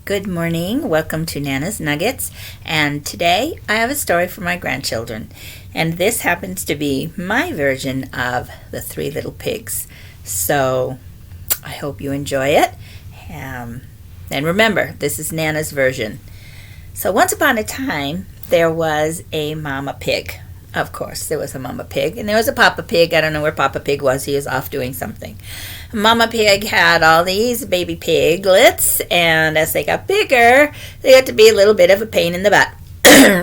Good morning. Welcome to Nana's Nuggets. And today I have a story for my grandchildren. And this happens to be my version of The Three Little Pigs. So I hope you enjoy it. And remember, this is Nana's version. So once upon a time, there was a mama pig. Of course, there was a mama pig, and there was a papa pig. I don't know where Papa Pig was. He was off doing something. Mama pig had all these baby piglets, and as they got bigger, they got to be a little bit of a pain in the butt.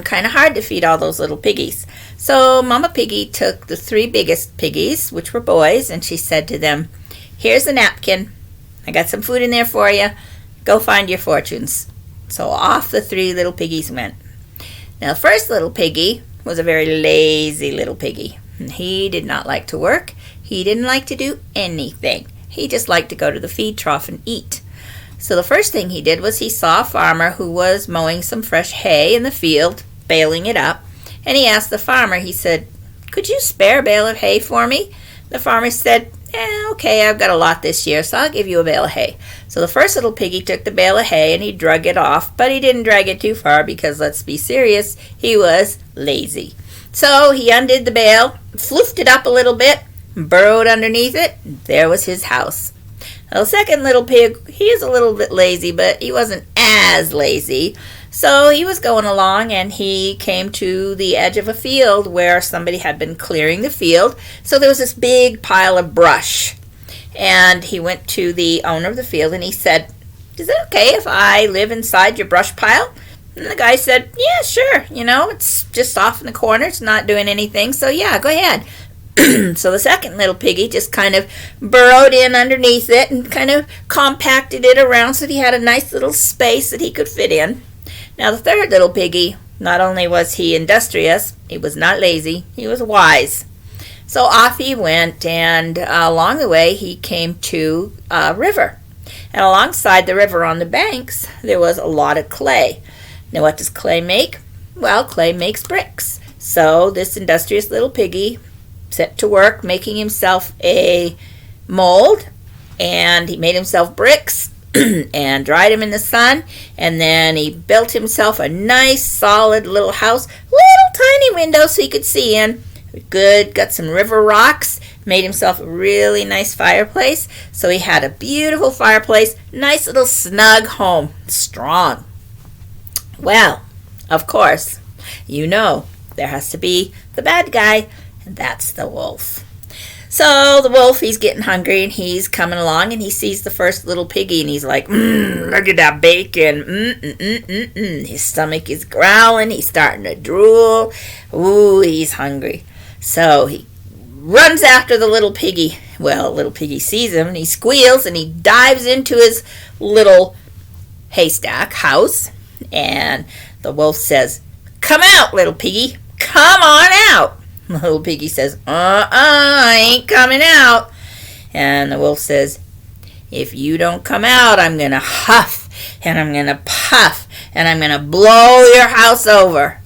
Kind of hard to feed all those little piggies. So Mama Piggy took the three biggest piggies, which were boys, and she said to them, "Here's a napkin. I got some food in there for you. Go find your fortunes." So off the three little piggies went. Now, the first little piggy was a very lazy little piggy. He did not like to work. He didn't like to do anything. He just liked to go to the feed trough and eat. So the first thing he did was he saw a farmer who was mowing some fresh hay in the field, baling it up, and he asked the farmer, he said, "Could you spare a bale of hay for me?" The farmer said, "Okay, I've got a lot this year, so I'll give you a bale of hay." So the first little piggy took the bale of hay and he drug it off, but he didn't drag it too far because, let's be serious, he was lazy. So he undid the bale, floofed it up a little bit, burrowed underneath it, and there was his house. Now, the second little pig, he is a little bit lazy, but he wasn't as lazy. So he was going along and he came to the edge of a field where somebody had been clearing the field. So there was this big pile of brush. And he went to the owner of the field and he said, "Is it okay if I live inside your brush pile?" And the guy said, "Yeah, sure. It's just off in the corner. It's not doing anything. So yeah, go ahead." So the second little piggy just kind of burrowed in underneath it and kind of compacted it around so that he had a nice little space that he could fit in. Now the third little piggy, not only was he industrious, he was not lazy, he was wise. So off he went, and along the way he came to a river. And alongside the river on the banks, there was a lot of clay. Now what does clay make? Well, clay makes bricks. So this industrious little piggy set to work making himself a mold, and he made himself bricks and dried them in the sun, and then he built himself a nice solid little house, little tiny window so he could see in. Good, got some river rocks, made himself a really nice fireplace. So he had a beautiful fireplace, nice little snug home, strong. Well, of course, there has to be the bad guy, and that's the wolf. So the wolf, he's getting hungry and he's coming along and he sees the first little piggy and he's like, look at that bacon. His stomach is growling. He's starting to drool. Ooh, he's hungry. So he runs after the little piggy. Well, little piggy sees him and he squeals and he dives into his little haystack house. And the wolf says, "Come out, little piggy. Come on out." The little piggy says, I ain't coming out. And the wolf says, "If you don't come out, I'm going to huff and I'm going to puff and I'm going to blow your house over."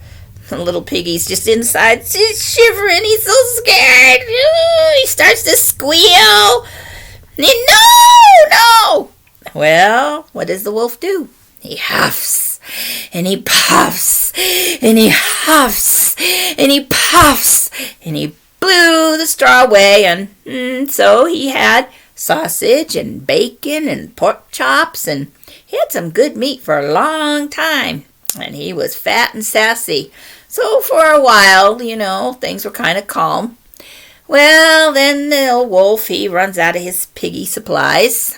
The little piggy's just inside, he's shivering, he's so scared. He starts to squeal. No! Well, what does the wolf do? He huffs and he puffs and he huffs and he puffs and he blew the straw away, and so he had sausage and bacon and pork chops, and he had some good meat for a long time, and he was fat and sassy. So for a while, things were kind of calm. Well, then the old wolf, he runs out of his piggy supplies.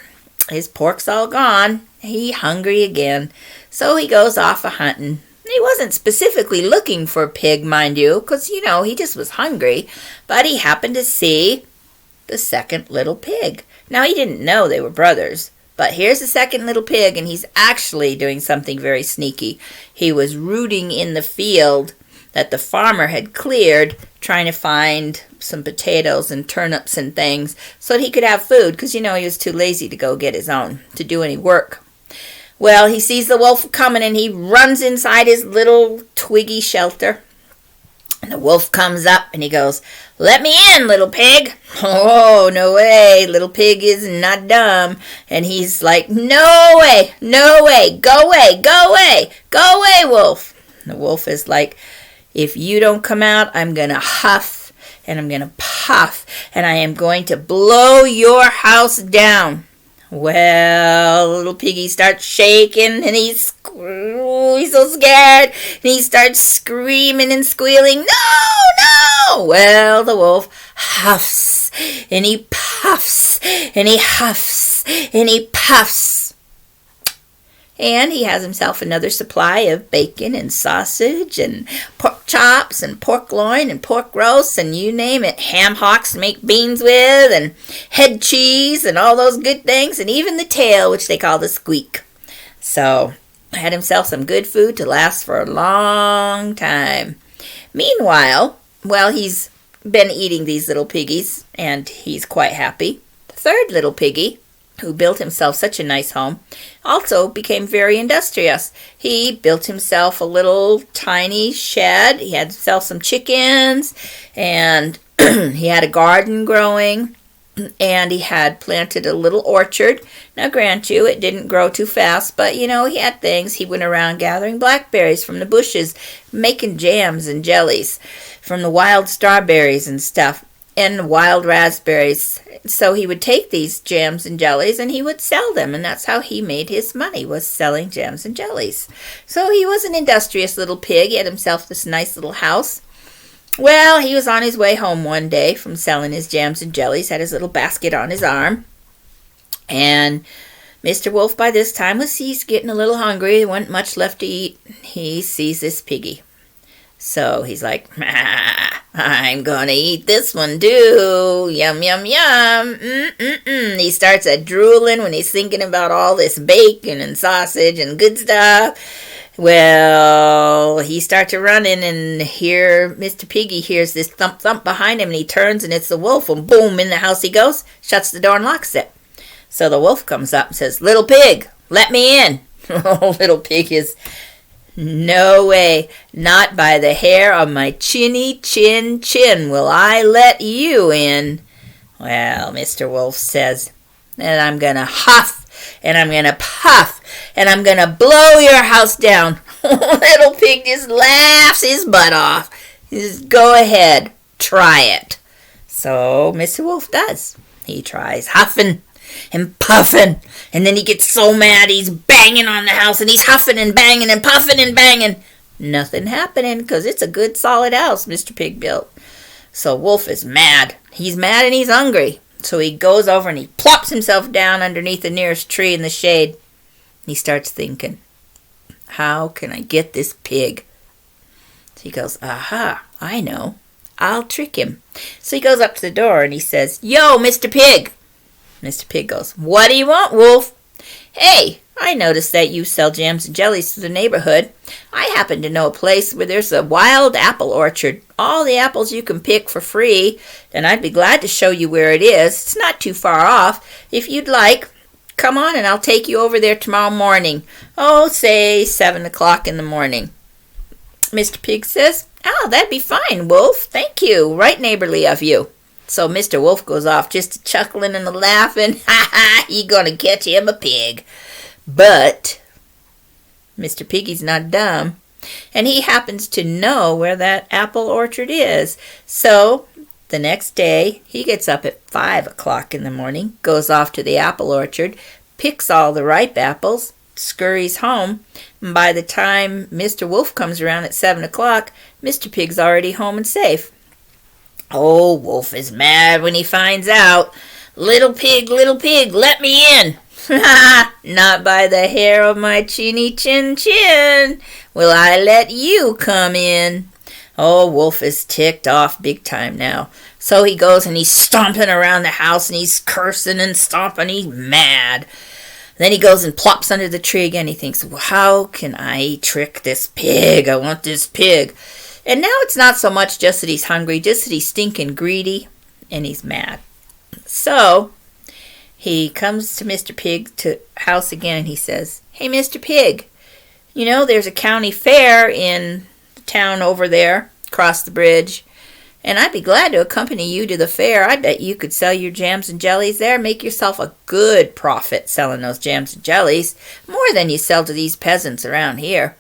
His pork's all gone. He hungry again. So he goes off a-hunting. He wasn't specifically looking for a pig, mind you, because, he just was hungry. But he happened to see the second little pig. Now, he didn't know they were brothers. But here's the second little pig, and he's actually doing something very sneaky. He was rooting in the field that the farmer had cleared, trying to find some potatoes and turnips and things so that he could have food, because, he was too lazy to go get his own, to do any work. Well, he sees the wolf coming and he runs inside his little twiggy shelter. And the wolf comes up and he goes, "Let me in, little pig." Oh, no way. Little pig is not dumb. And he's like, "No way, no way. Go away, go away, go away, wolf." And the wolf is like, "If you don't come out, I'm going to huff and I'm going to puff and I am going to blow your house down." Well, little piggy starts shaking and he's so scared and he starts screaming and squealing, "No, no!" Well, the wolf huffs and he puffs and he huffs and he puffs. And he has himself another supply of bacon and sausage and pork chops and pork loin and pork roasts and you name it, ham hocks to make beans with and head cheese and all those good things and even the tail, which they call the squeak. So had himself some good food to last for a long time. Meanwhile, well, he's been eating these little piggies and he's quite happy. The third little piggy, who built himself such a nice home, also became very industrious. He built himself a little tiny shed. He had himself some chickens, and he had a garden growing, and he had planted a little orchard. Now, grant you, it didn't grow too fast, but, he had things. He went around gathering blackberries from the bushes, making jams and jellies from the wild strawberries and stuff, and wild raspberries. So he would take these jams and jellies and he would sell them, and that's how he made his money, was selling jams and jellies. So he was an industrious little pig. He had himself this nice little house. Well, he was on his way home one day from selling his jams and jellies, had his little basket on his arm, and Mr. Wolf by this time he's getting a little hungry. There wasn't much left to eat. He sees this piggy. So he's like, "I'm going to eat this one too. Yum, yum, yum. He starts drooling when he's thinking about all this bacon and sausage and good stuff. Well, he starts to run in and Mr. Piggy hears this thump, thump behind him, and he turns and it's the wolf, and boom, in the house he goes, shuts the door and locks it. So the wolf comes up and says, "Little pig, let me in." Oh, little pig is... "No way, not by the hair of my chinny chin will I let you in." Well, Mr. Wolf says, "And I'm going to huff, and I'm going to puff, and I'm going to blow your house down." Little pig just laughs his butt off. He says, "Go ahead, try it." So Mr. Wolf does. He tries huffing and puffing, and then he gets so mad he's banging on the house, and he's huffing and banging and puffing and banging. Nothing happening, because it's a good solid house Mr. Pig built. So Wolf is mad. He's mad and he's hungry. So he goes over and he plops himself down underneath the nearest tree in the shade. He starts thinking, how can I get this pig? So he goes, aha, I know. I'll trick him. So he goes up to the door and he says, "Yo, Mr. Pig." Mr. Pig goes, "What do you want, Wolf?" "Hey, I noticed that you sell jams and jellies to the neighborhood. I happen to know a place where there's a wild apple orchard. All the apples you can pick for free, and I'd be glad to show you where it is. It's not too far off. If you'd like, come on and I'll take you over there tomorrow morning. Oh, say 7 o'clock in the morning." Mr. Pig says, "Oh, that'd be fine, Wolf. Thank you. Right neighborly of you." So Mr. Wolf goes off just chuckling and laughing. "Ha ha, he gonna catch him a pig." But Mr. Piggy's not dumb, and he happens to know where that apple orchard is. So the next day, he gets up at 5 o'clock in the morning, goes off to the apple orchard, picks all the ripe apples, scurries home, and by the time Mr. Wolf comes around at 7 o'clock, Mr. Pig's already home and safe. Oh, Wolf is mad when he finds out. Little pig, let me in." "Not by the hair of my chinny chin will I let you come in." Oh, Wolf is ticked off big time now. So he goes and he's stomping around the house and he's cursing and stomping. He's mad. Then he goes and plops under the tree again. He thinks, well, how can I trick this pig? I want this pig. And now it's not so much just that he's hungry, just that he's stinking greedy and he's mad. So he comes to Mr. Pig's house again and he says, "Hey, Mr. Pig, there's a county fair in the town over there across the bridge. And I'd be glad to accompany you to the fair. I bet you could sell your jams and jellies there. Make yourself a good profit selling those jams and jellies. More than you sell to these peasants around here.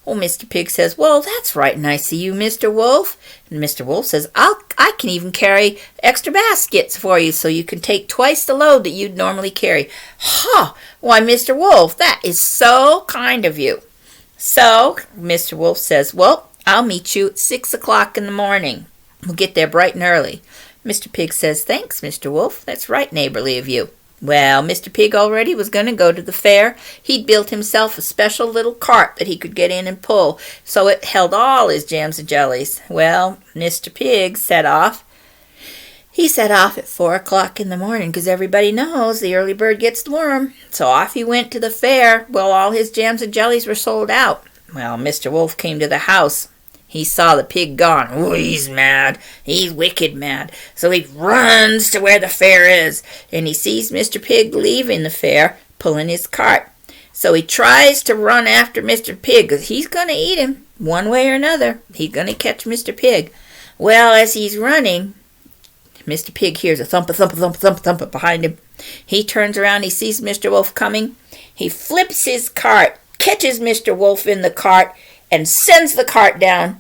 Well, Mr. Pig says, well, that's right nice of you, Mr. Wolf. And Mr. Wolf says, I can even carry extra baskets for you so you can take twice the load that you'd normally carry. Huh! Why, Mr. Wolf, that is so kind of you. So, Mr. Wolf says, well, I'll meet you at 6 o'clock in the morning. We'll get there bright and early. Mr. Pig says, thanks, Mr. Wolf. That's right neighborly of you. Well, Mr. Pig already was going to go to the fair. He'd built himself a special little cart that he could get in and pull, so it held all his jams and jellies. Well, Mr. Pig set off. He set off at 4 o'clock in the morning, because everybody knows the early bird gets the worm. So off he went to the fair. Well, all his jams and jellies were sold out. Well, Mr. Wolf came to the house. He saw the pig gone. Oh, he's mad. He's wicked mad. So he runs to where the fair is, and he sees Mr. Pig leaving the fair, pulling his cart. So he tries to run after Mr. Pig, because he's going to eat him one way or another. He's going to catch Mr. Pig. Well, as he's running, Mr. Pig hears a thump, a thump, a thump, a thump, a thump behind him. He turns around. He sees Mr. Wolf coming. He flips his cart, catches Mr. Wolf in the cart, and sends the cart down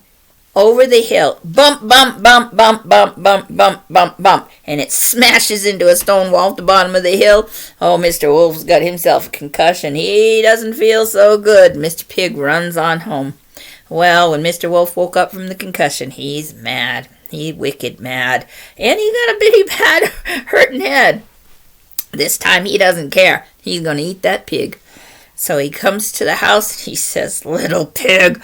over the hill. Bump, bump, bump, bump, bump, bump, bump, bump, bump. And it smashes into a stone wall at the bottom of the hill. Oh, Mr. Wolf's got himself a concussion. He doesn't feel so good. Mr. Pig runs on home. Well, when Mr. Wolf woke up from the concussion, he's mad. He's wicked mad. And he got a bitty bad hurting head. This time he doesn't care. He's going to eat that pig. So he comes to the house and he says, little pig,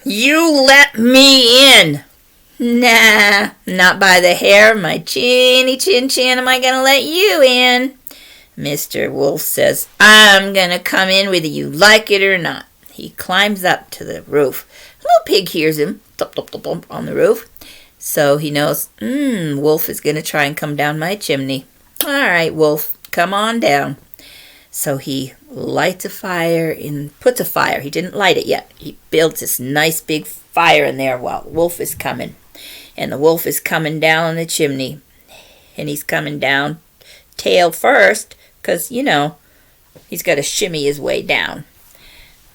you let me in. Nah, not by the hair of my chinny chin chin am I going to let you in. Mr. Wolf says, I'm going to come in whether you like it or not. He climbs up to the roof. Little pig hears him, thump, thump, thump, thump, on the roof. So he knows, Wolf is going to try and come down my chimney. All right, Wolf, come on down. So he lights a fire and puts a fire. He didn't light it yet. He builds this nice big fire in there while Wolf is coming. And the wolf is coming down the chimney. And he's coming down tail first because, he's got to shimmy his way down.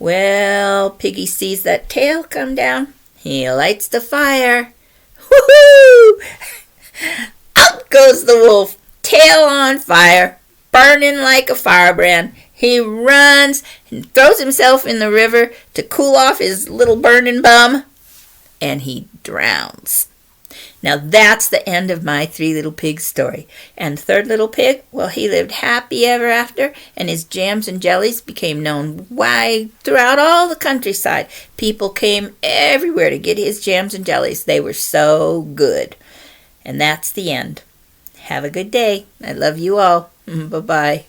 Well, Piggy sees that tail come down. He lights the fire. Woohoo! Out goes the wolf, tail on fire, burning like a firebrand. He runs and throws himself in the river to cool off his little burning bum, and he drowns. Now that's the end of my Three Little Pigs story. And Third Little Pig, well, he lived happy ever after, and his jams and jellies became known throughout all the countryside. People came everywhere to get his jams and jellies. They were so good. And that's the end. Have a good day. I love you all. Bye-bye.